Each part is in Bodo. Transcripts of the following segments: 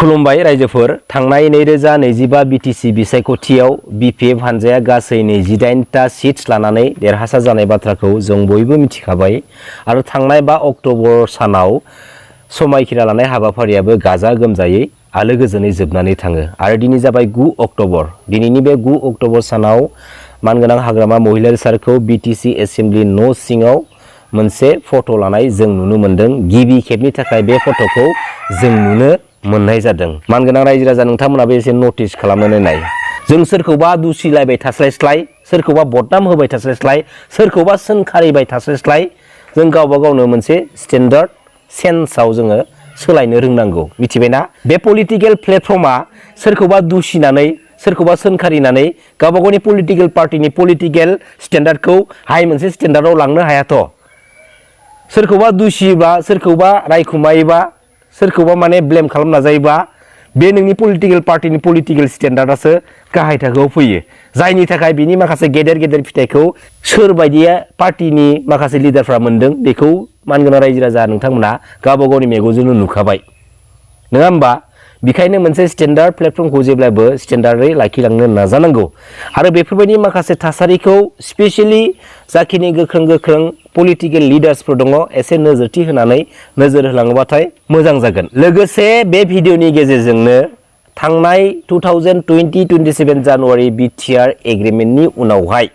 खुलुमबाय रायजोफोर थांनाय 2025 BTC बिसायख'थियाव BPF हानजाया गासै 28टा सीट्स लानानै देरहासार जानाय बाथ्राखौ जों बयबो मिथिखाबाय आरो थांनाय 5 अक्ट'बर सानाव समायखिरा लानाय हाबाफारियाबो गाजा गोमजायै आलो गोजोनै जोबनानै थाङो आरो दिनै जाबाय 9 अक्ट'बर दिनैनि बे 9 अक्ट'बर सानाव मानगोनां हाग्रामा महिलारी सारखौ BTC एसेम्बलि न' सिङाव मोनसे फट' लानाय जों नुनो मोनदों गिबि खेबनि थाखाय बे फट'खौ जों नुनो मोननाय जादों मानगोनां रायजो राजा नोंथांमोनाबो एसे नटिस खालामनानै नाय जों सोरखौबा दुसिलायबाय थास्लायस्लाय सोरखौबा बदनाम होबाय थास्लायस्लाय सोरखौबा सोंखारिबाय थास्लायस्लाय जों गावबा गावनो मोनसे स्टेन्डार्ड सेन्सआव जोङो सोलायनो रोंनांगौ मिथिबायना बे पलिटिकल प्लेटफर्मा सोरखौबा दुसिनानै सोरखौबा सोंखारिनानै गावबा गावनि पलिटिकल पार्टिनि पलिटिकल स्टेन्डार्डखौ हाय मोनसे स्टेन्डार्डआव लांनो हायाथ' सोरखौबा दुसियोबा सोरखौबा रायखुमायोबा सोरखौबा माने ब्लेम खालामना जायोबा बे नोंनि पलिटिकल पार्टिनि पलिटिकल स्टेन्डार्डआसो गाहाय थाखोआव फैयो जायनि थाखाय बिनि माखासे गेदेर गेदेर फिथाइखौ सोर बायदिया पार्टिनि माखासे लिडारफ्रा मोनदों बेखौ मानगोनां रायजो राजा नोंथांमोना गावबा गावनि मेगनजोंनो नुखाबाय नङा होमबा बेखायनो मोनसे स्टेन्डार्ड प्लेटफर्मखौ जेब्लाबो स्टेन्डार्डै लाखिलांनो नाजानांगौ आरो बेफोरबायदि माखासे थासारिखौ स्पेशली जाखिनि गोख्रों पलिटिकल लिडार्सफोर दङ एसे नोजोरथि होनानै नोजोर होलाङोबाथाय मोजां जागोन लोगोसे बे भिडिअनि गेजेरजोंनो थांनाय 2027 जानुवारि BTR एग्रिमेन्टनि उनावहाय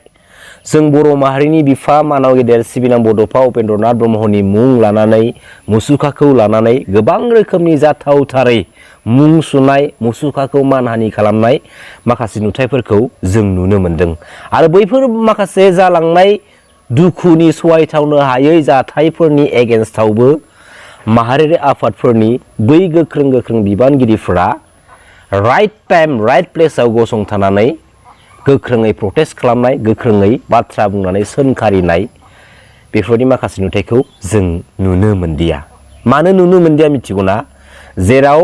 जों बर' माहारिनि बिफा मानाव गेदेर सिबिनां बड'फा उपेन्द्रनाथ ब्रह्मनि मुं लानानै मुसुखाखौ लानानै गोबां रोखोमनि जाथावथारै मुं सुनाय मुसुखाखौ मानहानि खालामनाय माखासे नुथायफोरखौ जों नुनो मोनदों आरो बैफोर माखासे जालांनाय दुखुनि सहायथावनो हायै जाथायफोरनि एगेन्स्टआवबो माहारियारि आफादफोरनि बै गोख्रों बिबानगिरिफोरा राइट टाइम राइट प्लेसआव गसंथानानै गोख्रोङै प्रटेस्ट खालामनाय गोख्रोङै बाथ्रा बुंनानै सोंखारिनाय बेफोरनि माखासे नुथायखौ जों नुनो मोनदिया मानो नुनो मोनदिया मिथिगौना जेराव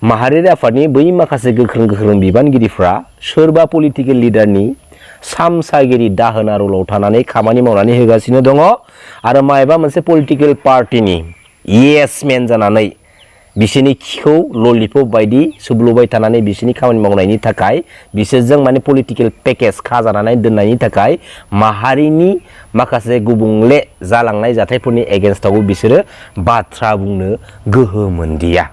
माहारियारि आफादनि बै माखासे गोख्रों बिबानगिरिफ्रा सोरबा पलिटिकल लिडारनि सामसागिरि दाहोना रलाव थानानै खामानि मावनानै होगासिनो दङ आरो मायबा मोनसे पलिटिकल पार्टिनि येसमेन जानानै बिसोरनि खिखौ ललिपप बायदि सुब्लुबाय थानानै बिसोरनि खामानि मावनायनि थाखाय बिसोरजों माने पलिटिकल पेकेज खाजानानै दोननायनि थाखाय माहारिनि माखासे गुबुंले जालांनाय जाथायफोरनि एगेन्स्टआवबो बिसोरो बाथ्रा बुंनो गोहो मोनदिया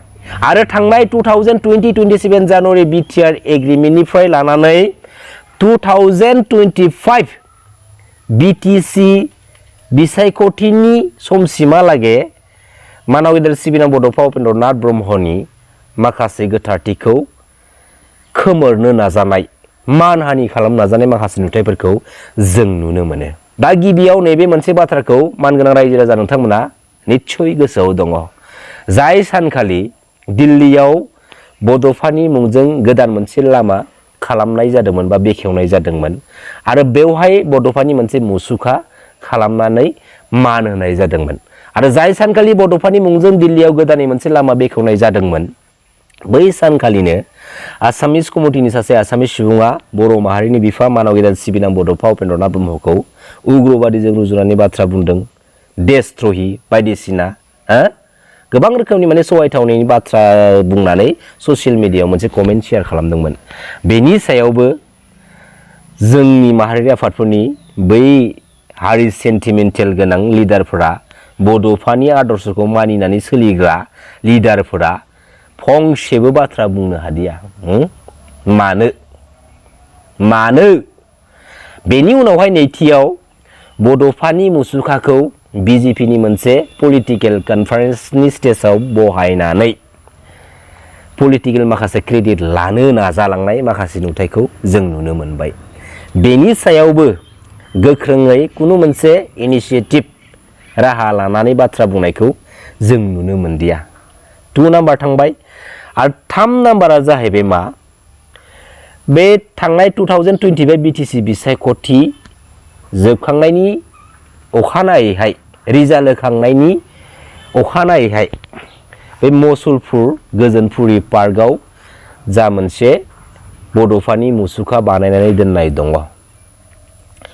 आरो थांनाय 2027 जानुवारि BTR एग्रिमेन्टनिफ्राय लानानै 2025 BTC बिसायख'थिनि समसिमहालागै मानाव गेदेर सिबिनां बड'फा उपेन्द्रनाथ ब्रह्मनि माखासे गोथारथिखौ खोमोरनो नाजानाय मानहानि खालामनो नाजानाय माखासे नुथायफोरखौ जों नुनो मोनो दा गिबियाव नैबे मोनसे बाथ्राखौ मानगोनां रायजो राजा नोंथांमोना निस्सय गोसोआव दङ जाय सानखालि दिल्लीयाव बड'फानि मुंजों गोदान मोनसे लामा खालामनाय जादोंमोन बा बेखेवनाय जादोंमोन आरो बेवहाय बड'फानि मोनसे मुसुखा खालामनानै मान होनाय जादोंमोन आरो जाय सानखालि बड'फानि मुंजों दिल्लीयाव गोदानै मोनसे लामा बेखेवनाय जादोंमोन बै सानखालिनो आसामिस कमिटिनि सासे आसामिस सुबुङा बर' माहारिनि बिफा मानाव गेदेर सिबिनां बड'फा उपेन्द्रनाथ ब्रह्मखौ उग्रबादिजों रुजुनानै बाथ्रा बुंदों देशद्रहि बायदिसिना गोबां रोखोमनि माने सहायथावनायनि बाथ्रा बुंनानै ससियेल मिडियायाव मोनसे कमेन्ट शेयार खालामदोंमोन बेनि सायावबो जोंनि माहारियारि आफादफोरनि बै हारि सेन्टिमेन्टेल गोनां लिडारफोरा बड'फानि आदर्शखौ मानिनानै सोलिग्रा लिडारफोरा फंसेबो बाथ्रा बुंनो हादिया मानो बेनि उनावहाय नैथियाव बड'फानि मुसुखाखौ BJPनि मोनसे पलिटिकल कनफारेन्सनि स्टेजाव बहायनानै पलिटिकल माखासे क्रेडिट लानो नाजालांनाय माखासे नुथायखौ जों नुनो मोनबाय बेनि सायावबो गोख्रोङै कुनु मोनसे इनिशिएटिभ राहा लानानै बाथ्रा बुंनायखौ जों नुनो मोनदिया 2 नाम्बार थांबाय आरो 3 नाम्बारा जाहैबाय मा बे थांनाय 2025 BTC बिसायख'थि जोबखांनायनि अखानायैहाय रिजाल्ट होखांनायनि अखानायैहाय बे मसलपुर गोजोनपुरि पार्कआव जा मोनसे बड'फानि मुसुखा बानायनानै दोननाय दङ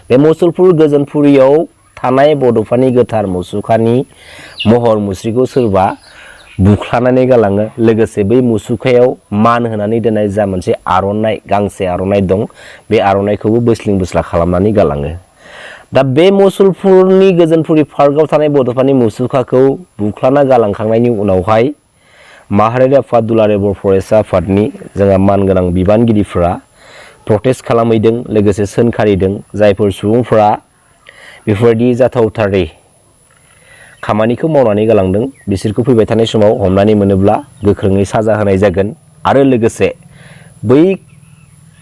बे मसलपुर गोजोनपुरियाव थानाय बड'फानि गोथार मुसुखानि महर मुस्रिखौ सोरबा बुख्लानानै गालाङो लोगोसे बै मुसुखायाव मान होनानै दोननाय जा मोनसे आर'नाइ गांसे आर'नाइ दं बे आर'नाइखौबो बोस्लिं बोस्ला खालामनानै गालाङो। दा बे मुसलपुरनि गोजोनपुरि पार्कआव थानाय बड'फानि मुसुखाखौ बुख्लाना गालांखांनायनि उनावहाय माहारियारि आफाद दुलाराय बर' फरायसा आफादनि जोंहा मानगोनां बिबानगिरिफोरा प्रटेस्ट खालामहैदों लोगोसे सोंखारिदों जायफोर सुबुंफोरा बेफोरबायदि जाथावथारै खामानिखौ मावनानै गालांदों बिसोरखौ फैबाय थानाय समाव हमनानै मोनोब्ला गोख्रोङै साजा होनाय जागोन आरो लोगोसे बै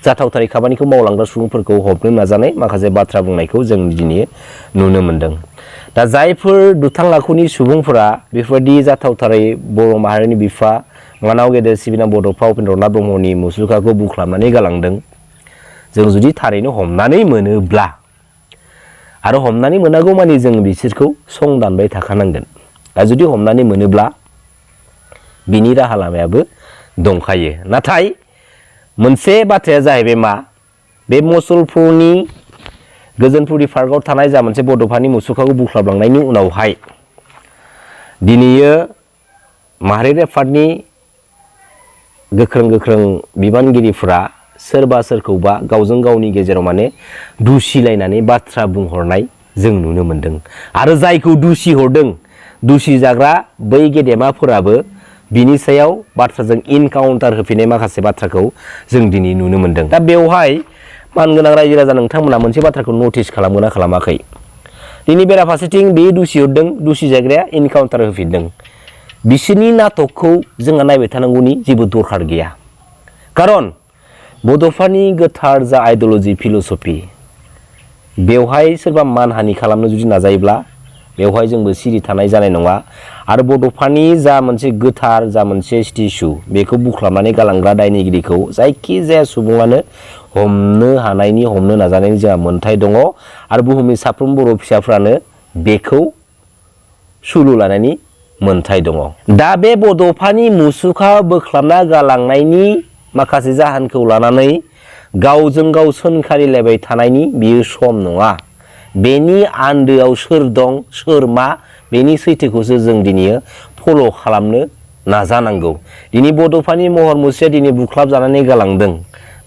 जाथावथारै खामानिखौ मावलांग्रा सुबुंफोरखौ हमनो नाजानाय माखासे बाथ्रा बुंनायखौ जों दिनै नुनो मोनदों। दा जायफोर दुथां आखुनि सुबुंफोरा बेफोरबायदि जाथावथारै बर' माहारिनि बिफा मानाव गेदेर सिबिनां बड'फा उपेन्द्र नाथ ब्रह्मनि मुसुखाखौ बुख्लाबनानै गालांदों जों जुदि थारैनो हमनानै मोनोब्ला आरो हमनानै मोनागौ मानि जों बिसोरखौ सं दानबाय थाखानांगोन। दा जुदि हमनानै मोनोब्ला बिनि राहा लामायाबो दंखायो। नाथाय मोनसे बाथ्राया जाहैबाय मा बे मुसलपुरनि गोजोनपुरि पार्कआव थानाय जा मोनसे बड'फानि मुसुखाखौ बुख्लाबलांनायनि उनावहाय दिनैयो माहारियारि आफादनि गोख्रों बिबानगिरिफोरा सोरबा सोरखौबा गावजों गावनि गेजेराव माने दुसिलायनानै बाथ्रा बुंहरनाय जों नुनो मोनदों आरो जायखौ दुसि हरदों दुसि जाग्रा बै गेदेमाफोराबो बिनि सायाव बाथ्राजों इनकाउन्टार होफिननाय माखासे बाथ्राखौ जों दिनै नुनो मोनदों। दा बेवहाय मानगोनां रायजो राजा नोंथांमोना मोनसे बाथ्राखौ नटिस खालामगोना खालामाखै दिनै बेराफारसेथिं बे दुसि हरदों दुसि जाग्राया इनकाउन्टार होफिनदों बिसोरनि नाटकखौ जोंहा नायबाय थानांगौनि जेबो दरखार गैया। खारन बड'फानि गोथार जा आइडिय'लजि फिल'सफि बेवहाय सोरबा मानहानि खालामनो जुदि नाजायोब्ला बेवहाय जोंबो सिरि थानाय जानाय नङा आरो बड'फानि जा मोनसे गोथार जा मोनसे स्टेचु बेखौ बुख्लाबनानै गालांग्रा दायनिगिरिखौ जायखिजाया सुबुङानो हमनो नाजानायनि जोंहा मोन्थाय दङ आरो बुहुमनि साफ्रोम बर' फिसाफ्रानो बेखौ सुलु लानायनि मोन्थाय दङ। दा बे बड'फानि मुसुखा बोख्लाबना गालांनायनि माखासे जाहोनखौ लानानै गावजों गाव सोंखारिलायबाय थानायनि बियो सम नङा। बेनि आन्दोआव सोर दं सोर मा बेनि सैथोखौसो जों दिनै फल' खालामनो नाजानांगौ। दिनै बड'फानि महर मुस्रिया दिनै बुख्लाब जानानै गालांदों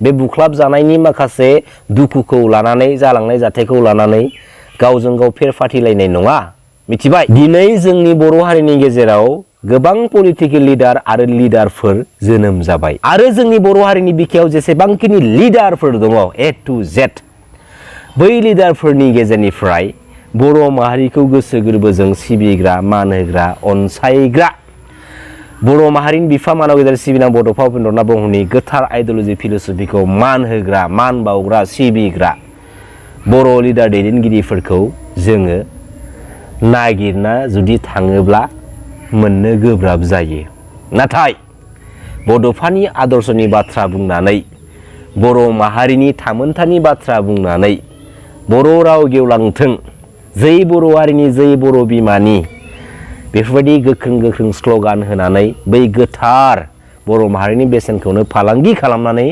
बे बुख्लाब जानायनि माखासे दुखुखौ लानानै जालांनाय जाथायखौ लानानै गावजों गाव फेर फाथिलायनाय नङा मिथिबाय। दिनै जोंनि बर' हारिनि गेजेराव गोबां पलिटिकेल लिडार आरो लिडारफोर जोनोम जाबाय आरो जोंनि बर' हारिनि बिखायाव जेसेबांखिनि लिडारफोर दङ ए टु जेड बै लिडारफोरनि गेजेरनिफ्राय बर' माहारिखौ गोसो गोरबोजों सिबिग्रा मान होग्रा अनसायग्रा बर' माहारिनि बिफा मानाव गेदेर सिबिनां बड'फा उपेन्द्र नाथ ब्रह्मनि गोथार आइडिय'लजि फिल'सफिखौ मान होग्रा मान बावग्रा सिबिग्रा बर' लिडार दैदेनगिरिफोरखौ जोङो नागिरना जुदि थाङोब्ला मोननो गोब्राब जायो। नाथाय बड'फानि आदर्शनि बाथ्रा बुंनानै बर' माहारिनि थामोन्थानि बाथ्रा बुंनानै बर' राव गेवलांथों जै बर' हारिनि जै बर' बिमानि बेफोरबायदि गोख्रों स्ल'गान होनानै बै गोथार बर' माहारिनि बेसेनखौनो फालांगि खालामनानै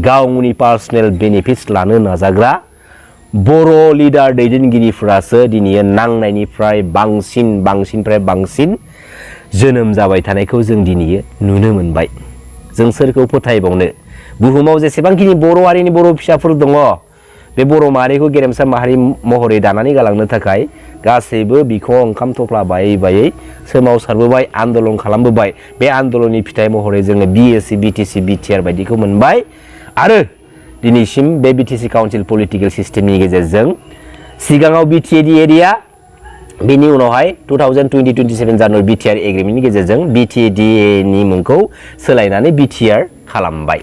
गावनि पार्सनेल बेनिफिट्स लानो नाजाग्रा बर' लिडार दैदेनगिरिफोरासो दिनै नांनायनिफ्राय बांसिननिफ्राय बांसिन जोनोम जाबाय थानायखौ जों दिनै नुनो मोनबाय। जों सोरखौ फोथायबावनो बुहुमाव जेसेबांखिनि बर' हारिनि बर' फिसाफोर दङ बे बर' माहारिखौ गेरेमसा माहारि महरै दानानै गालांनो थाखाय गासैबो बिखुङाव ओंखाम थफ्ला बायै सोमावसारबोबाय आन्दलन खालामबोबाय। बे आन्दलननि फिथाइ महरै जोङो BSc BTC BTR बायदिखौ मोनबाय आरो दिनैसिम बे BTC काउन्सिल पलिटिकेल सिस्टेमनि गेजेरजों सिगाङाव BTAD एरिया बेनि उनावहाय 2020-27 जानुवारि BTR एग्रिमेन्टनि गेजेरजों BTADनि मुंखौ सोलायनानै BTR खालामबाय।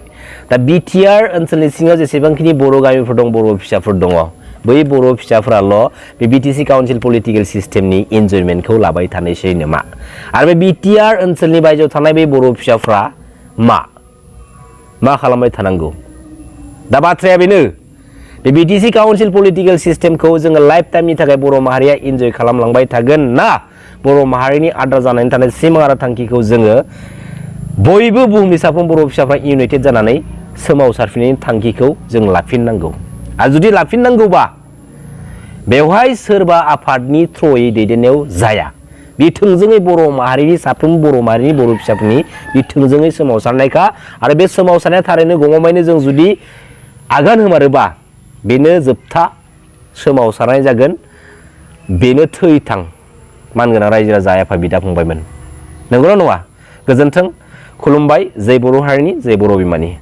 दा BTR ओनसोलनि सिङाव जेसेबांखिनि बर' गामिफोर दं बर' फिसाफोर दङ बै बर' फिसाफोराल' बे BTC काउन्सिल पलिटिकेल सिस्टेमनि इन्जयमेन्टखौ लाबाय थानायसै नामा आरो बे BTR ओनसोलनि बायजोआव थानाय बे बर' फिसाफ्रा मा खालामबाय थानांगौ? दा बाथ्राया बेनो बे BTC काउन्सिल पलिटिकेल सिस्टेमखौ जोङो लाइफ टाइमनि थाखाय बर' माहारिया इन्जय खालामलांबाय थागोन ना बर' माहारिनि आद्रा जानानै थानाय सिमां आरो थांखिखौ जोङो बयबो बुहुमनि साफ्रोम बर' फिसाफ्रा इउनाइटेड जानानै सोमावसारफिननायनि थांखिखौ जों लाफिननांगौ। आरो जुदि लाफिननांगौबा बेवहाय सोरबा आफादनि थ्रयै दैदेननायाव जाया बे थोंजोङै बर' माहारिनि साफ्रोम बर' माहारिनि बर' फिसाफोरनि बे थोंजोङै सोमावसारनायखा आरो बे सोमावसारनाया थारैनो गमामायैनो जों जुदि आगान होमारोबा बेनो जोबथा सोमावसारनाय जागोन बेनो थैथां मानगोनां रायजो राजा आफा बिदा फंबायमोन नंगौना नङा गोजोन्थों खुलुमबाय जय बर' हारिनि जय बर' बिमानि